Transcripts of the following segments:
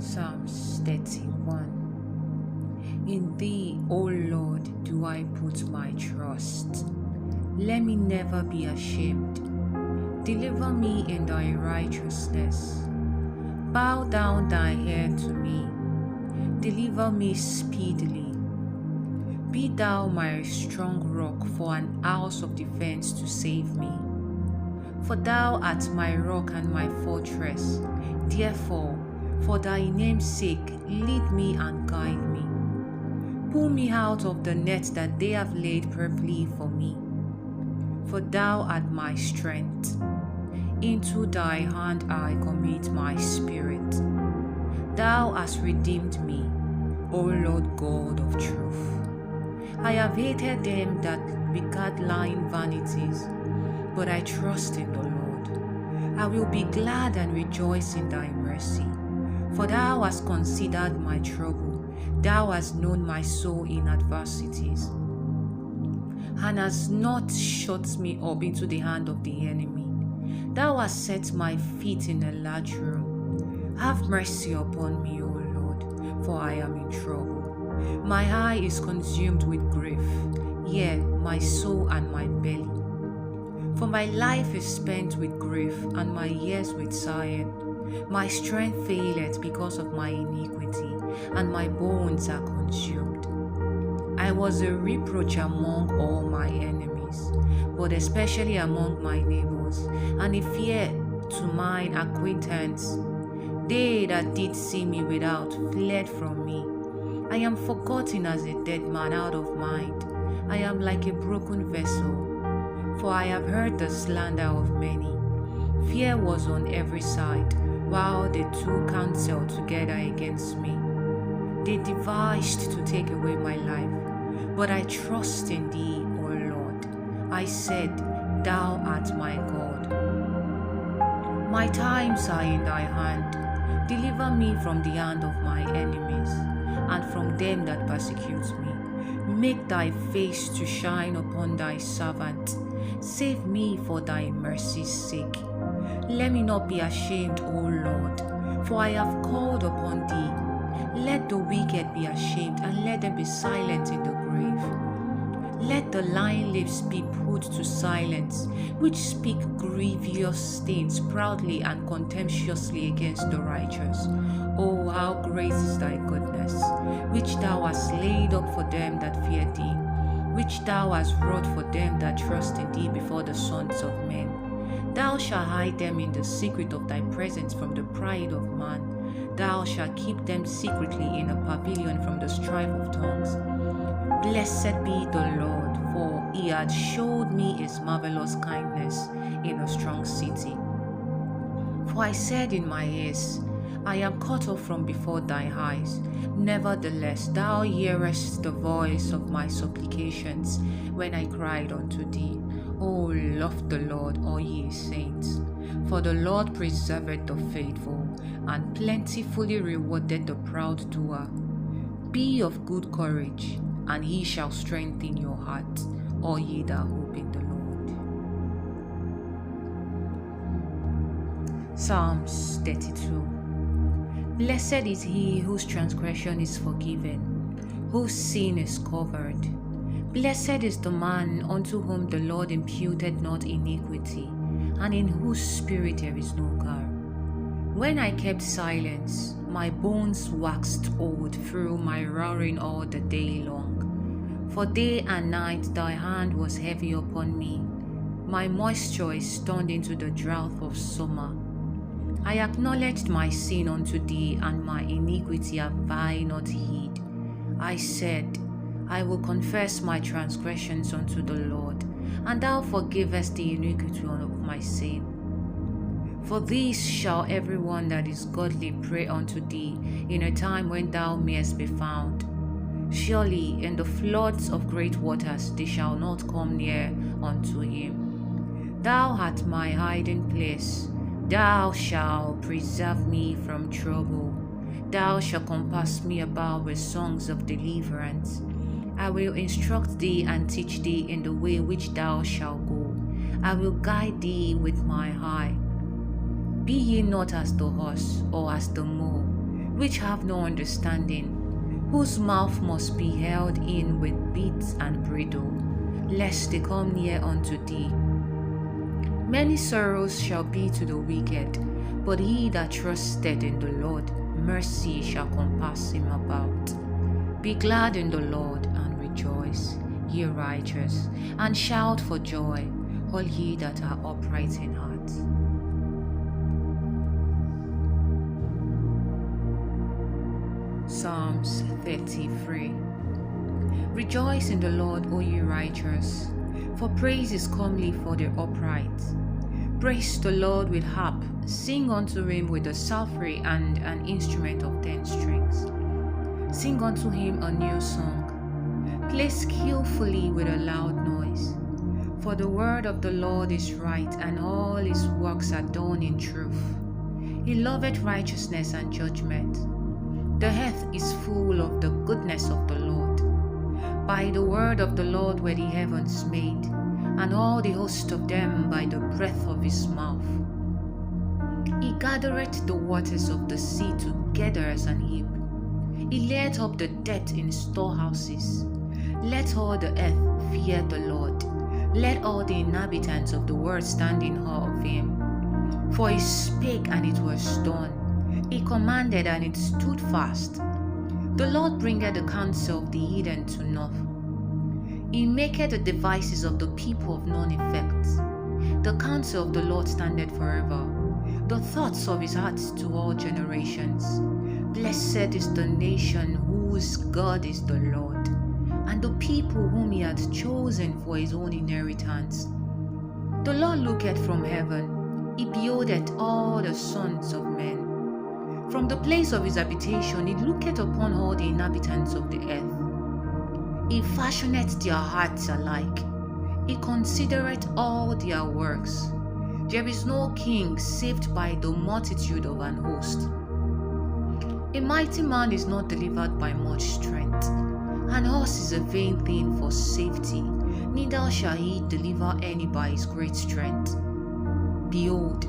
Psalms 31. In thee, O Lord, do I put my trust. Let me never be ashamed. Deliver me in thy righteousness. Bow down thy head to me. Deliver me speedily. Be thou my strong rock for an house of defense to save me. For thou art my rock and my fortress. Therefore, for thy name's sake, lead me and guide me. Pull me out of the net that they have laid purposely for me. For thou art my strength. Into thy hand I commit my spirit. Thou hast redeemed me, O Lord God of truth. I have hated them that regard lying vanities, but I trust in the Lord. I will be glad and rejoice in thy mercy. For thou hast considered my trouble. Thou hast known my soul in adversities, and hast not shut me up into the hand of the enemy. Thou hast set my feet in a large room. Have mercy upon me, O Lord, for I am in trouble. My eye is consumed with grief, yea, my soul and my belly. For my life is spent with grief, and my years with sighing. My strength faileth because of my iniquity, and my bones are consumed. I was a reproach among all my enemies, but especially among my neighbors, and a fear to mine acquaintance. They that did see me without fled from me. I am forgotten as a dead man out of mind. I am like a broken vessel, for I have heard the slander of many. Fear was on every side, while they took counsel together against me. They devised to take away my life, but I trust in thee, O Lord. I said, Thou art my God. My times are in thy hand. Deliver me from the hand of my enemies, and from them that persecute me. Make thy face to shine upon thy servant. Save me for thy mercy's sake. Let me not be ashamed, O Lord, for I have called upon thee. Let the wicked be ashamed, and let them be silent in the grave. Let the lying lips be put to silence, which speak grievous things proudly and contemptuously against the righteous. Oh, how great is thy goodness, which thou hast laid up for them that fear thee, which thou hast wrought for them that trust in thee before the sons of men. Thou shalt hide them in the secret of thy presence from the pride of man. Thou shalt keep them secretly in a pavilion from the strife of tongues. Blessed be the Lord, for he hath showed me his marvelous kindness in a strong city. For I said in my ears, I am cut off from before thy eyes. Nevertheless, thou hearest the voice of my supplications when I cried unto thee. O love the Lord, all ye saints. For the Lord preserveth the faithful, and plentifully rewarded the proud doer. Be of good courage, and he shall strengthen your heart, all ye that hope in the Lord. Psalms 32. Blessed is he whose transgression is forgiven, whose sin is covered. Blessed is the man unto whom the Lord imputed not iniquity, and in whose spirit there is no guile. When I kept silence, my bones waxed old through my roaring all the day long. For day and night thy hand was heavy upon me. My moisture is turned into the drought of summer. I acknowledged my sin unto thee, and my iniquity have I not hid. I said, I will confess my transgressions unto the Lord, and thou forgivest the iniquity of my sin. For this shall every one that is godly pray unto thee in a time when thou mayest be found. Surely in the floods of great waters they shall not come near unto him. Thou art my hiding place. Thou shalt preserve me from trouble. Thou shalt compass me about with songs of deliverance. I will instruct thee and teach thee in the way which thou shalt go. I will guide thee with my eye. Be ye not as the horse or as the mule, which have no understanding, whose mouth must be held in with bits and bridle, lest they come near unto thee. Many sorrows shall be to the wicked, but he that trusted in the Lord, mercy shall compass him about. Be glad in the Lord and rejoice, ye righteous, and shout for joy, all ye that are upright in heart. Psalms 33. Rejoice in the Lord, O ye righteous, for praise is comely for the upright. Praise the Lord with harp, sing unto him with a psaltery and an instrument of 10 strings. Sing unto him a new song. Play skillfully with a loud noise. For the word of the Lord is right, and all his works are done in truth. He loveth righteousness and judgment. The earth is full of the goodness of the Lord. By the word of the Lord were the heavens made, and all the host of them by the breath of his mouth. He gathereth the waters of the sea together as an heap. He layeth up the dead in storehouses. Let all the earth fear the Lord. Let all the inhabitants of the world stand in awe of him. For he spake, and it was done. He commanded, and it stood fast. The Lord bringeth the counsel of the heathen to naught. He maketh the devices of the people of none effect. The counsel of the Lord standeth forever, the thoughts of his heart to all generations. Blessed is the nation whose God is the Lord, and the people whom he hath chosen for his own inheritance. The Lord looketh from heaven, he beholdeth all the sons of men. From the place of his habitation he looketh upon all the inhabitants of the earth. He fashioneth their hearts alike. He considereth all their works. There is no king saved by the multitude of an host. A mighty man is not delivered by much strength. An horse is a vain thing for safety, neither shall he deliver any by his great strength. Behold,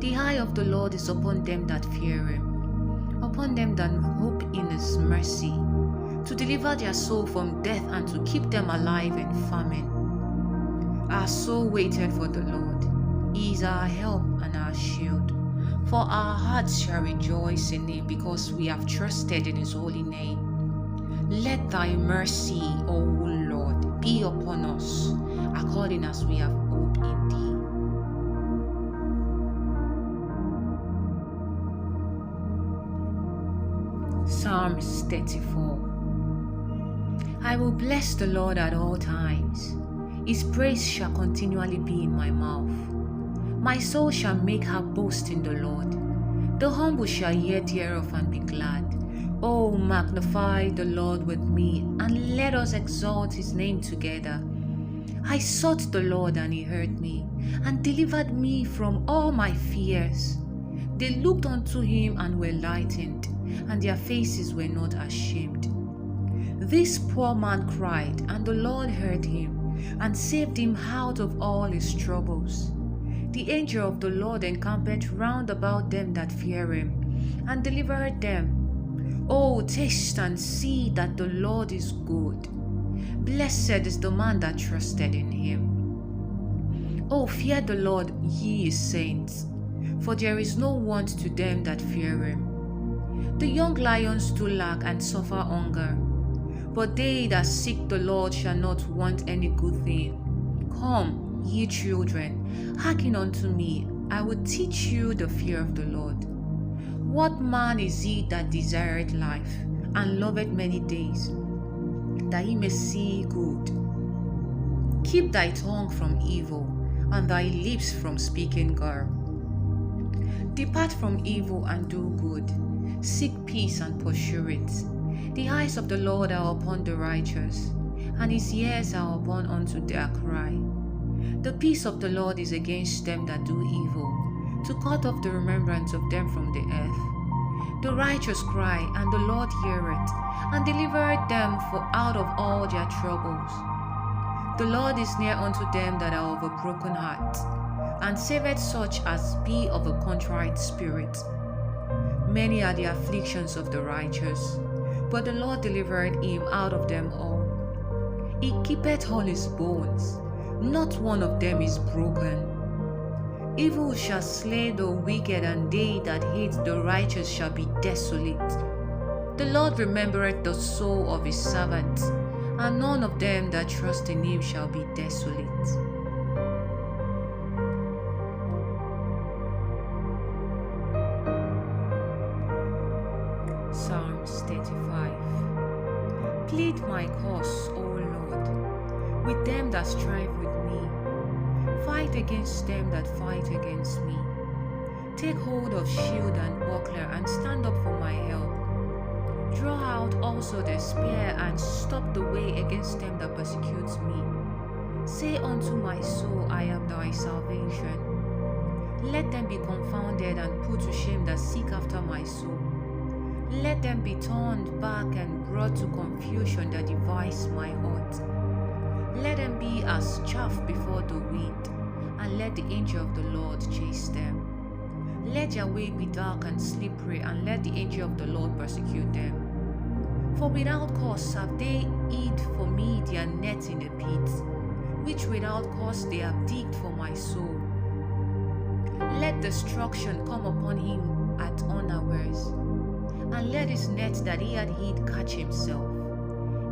the eye of the Lord is upon them that fear him, upon them that hope in his mercy, to deliver their soul from death and to keep them alive in famine. Our soul waited for the Lord. He is our help and our shield. For our hearts shall rejoice in him, because we have trusted in his holy name. Let thy mercy, O Lord, be upon us, according as we have hope in thee. Psalms 34. I will bless the Lord at all times. His praise shall continually be in my mouth. My soul shall make her boast in the Lord. The humble shall hear thereof and be glad. Oh, magnify the Lord with me, and let us exalt his name together. I sought the Lord, and he heard me, and delivered me from all my fears. They looked unto him and were lightened, and their faces were not ashamed. This poor man cried, and the Lord heard him, and saved him out of all his troubles. The angel of the Lord encampeth round about them that fear him, and delivered them. Oh, taste and see that the Lord is good. Blessed is the man that trusted in him. Oh, fear the Lord, ye his saints, for there is no want to them that fear him. The young lions do lack and suffer hunger, but they that seek the Lord shall not want any good thing. Come, ye children, hearken unto me, I will teach you the fear of the Lord. What man is he that desireth life, and loveth many days, that he may see good? Keep thy tongue from evil, and thy lips from speaking guile. Depart from evil and do good. Seek peace and pursue it. The eyes of the Lord are upon the righteous, and his ears are upon unto their cry. The peace of the Lord is against them that do evil, to cut off the remembrance of them from the earth. The righteous cry, and the Lord heareth, and delivereth them out of all their troubles. The Lord is near unto them that are of a broken heart, and saveth such as be of a contrite spirit. Many are the afflictions of the righteous, but the Lord delivered him out of them all. He keepeth all his bones, not one of them is broken. Evil shall slay the wicked, and they that hate the righteous shall be desolate. The Lord remembereth the soul of his servants, and none of them that trust in him shall be desolate. Psalms 35. Plead my cause, O Lord, with them that strive with me. Fight against them that fight against me. Take hold of shield and buckler, and stand up for my help. Draw out also the spear, and stop the way against them that persecute me. Say unto my soul, I am thy salvation. Let them be confounded and put to shame that seek after my soul. Let them be turned back and brought to confusion that devise my heart. Let them be as chaff before the wind, and let the angel of the Lord chase them. Let their way be dark and slippery, and let the angel of the Lord persecute them. For without cause have they hid for me their net in the pit, which without cause they have digged for my soul. Let destruction come upon him at unawares, and let his net that he had hid catch himself.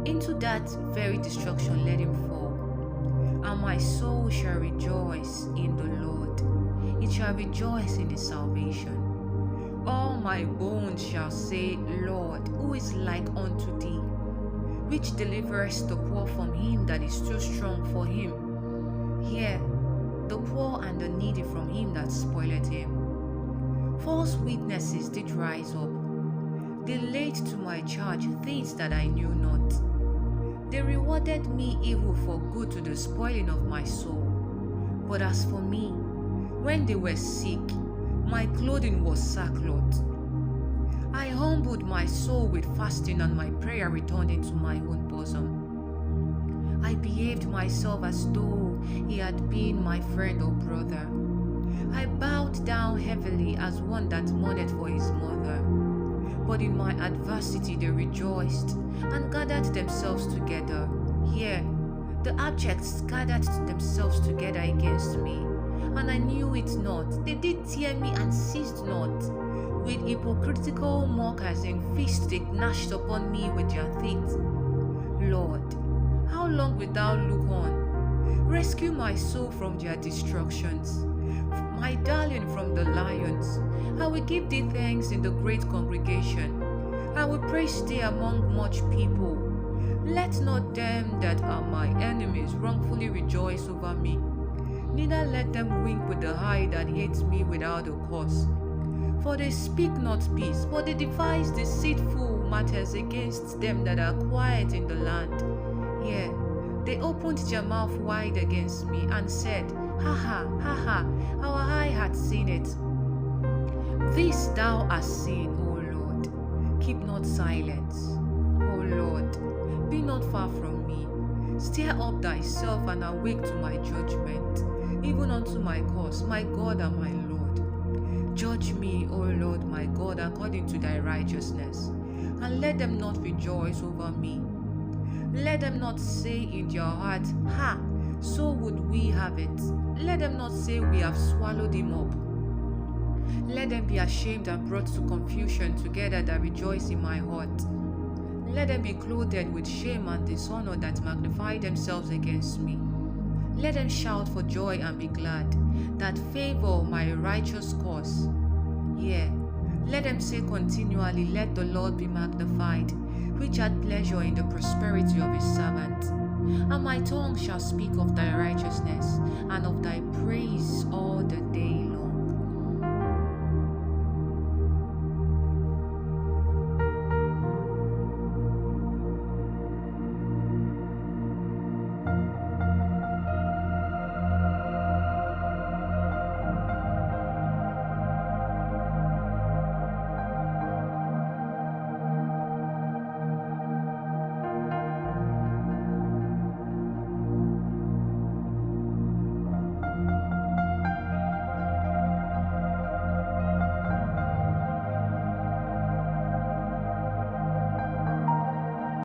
Into that very destruction let him fall. And my soul shall rejoice in the Lord. It shall rejoice in his salvation. All my bones shall say, Lord, who is like unto thee? Which deliverest the poor from him that is too strong for him. Yea, the poor and the needy from him that spoileth him. False witnesses did rise up. They laid to my charge things that I knew not. They rewarded me evil for good to the spoiling of my soul. But as for me, when they were sick, my clothing was sackcloth. I humbled my soul with fasting, and my prayer returned into my own bosom. I behaved myself as though he had been my friend or brother. I bowed down heavily as one that mourneth for his mother. But in my adversity they rejoiced, and gathered themselves together. Yea, the abjects gathered themselves together against me, and I knew it not. They did tear me and ceased not. With hypocritical mockers in feast they gnashed upon me with their teeth. Lord, how long wilt thou look on? Rescue my soul from their destructions, my darling from the lions. I will give thee thanks in the great congregation. I will praise thee among much people. Let not them that are my enemies wrongfully rejoice over me. Neither let them wink with the eye that hates me without a cause. For they speak not peace, but they devise deceitful matters against them that are quiet in the land. Yea, they opened their mouth wide against me, and said, Ha ha, ha ha, our eye hath seen it. This thou hast seen, O Lord. Keep not silence. O Lord, be not far from me. Stir up thyself, and awake to my judgment, even unto my cause, my God and my Lord. Judge me, O Lord my God, according to thy righteousness, and let them not rejoice over me. Let them not say in their heart, Ha, so would we have it. Let them not say, We have swallowed him up. Let them be ashamed and brought to confusion together that rejoice in my heart. Let them be clothed with shame and dishonor that magnify themselves against me. Let them shout for joy and be glad, that favor my righteous cause. Yea, let them say continually, Let the Lord be magnified, which had pleasure in the prosperity of his servant. And my tongue shall speak of thy righteousness, and of thy praise all the day long.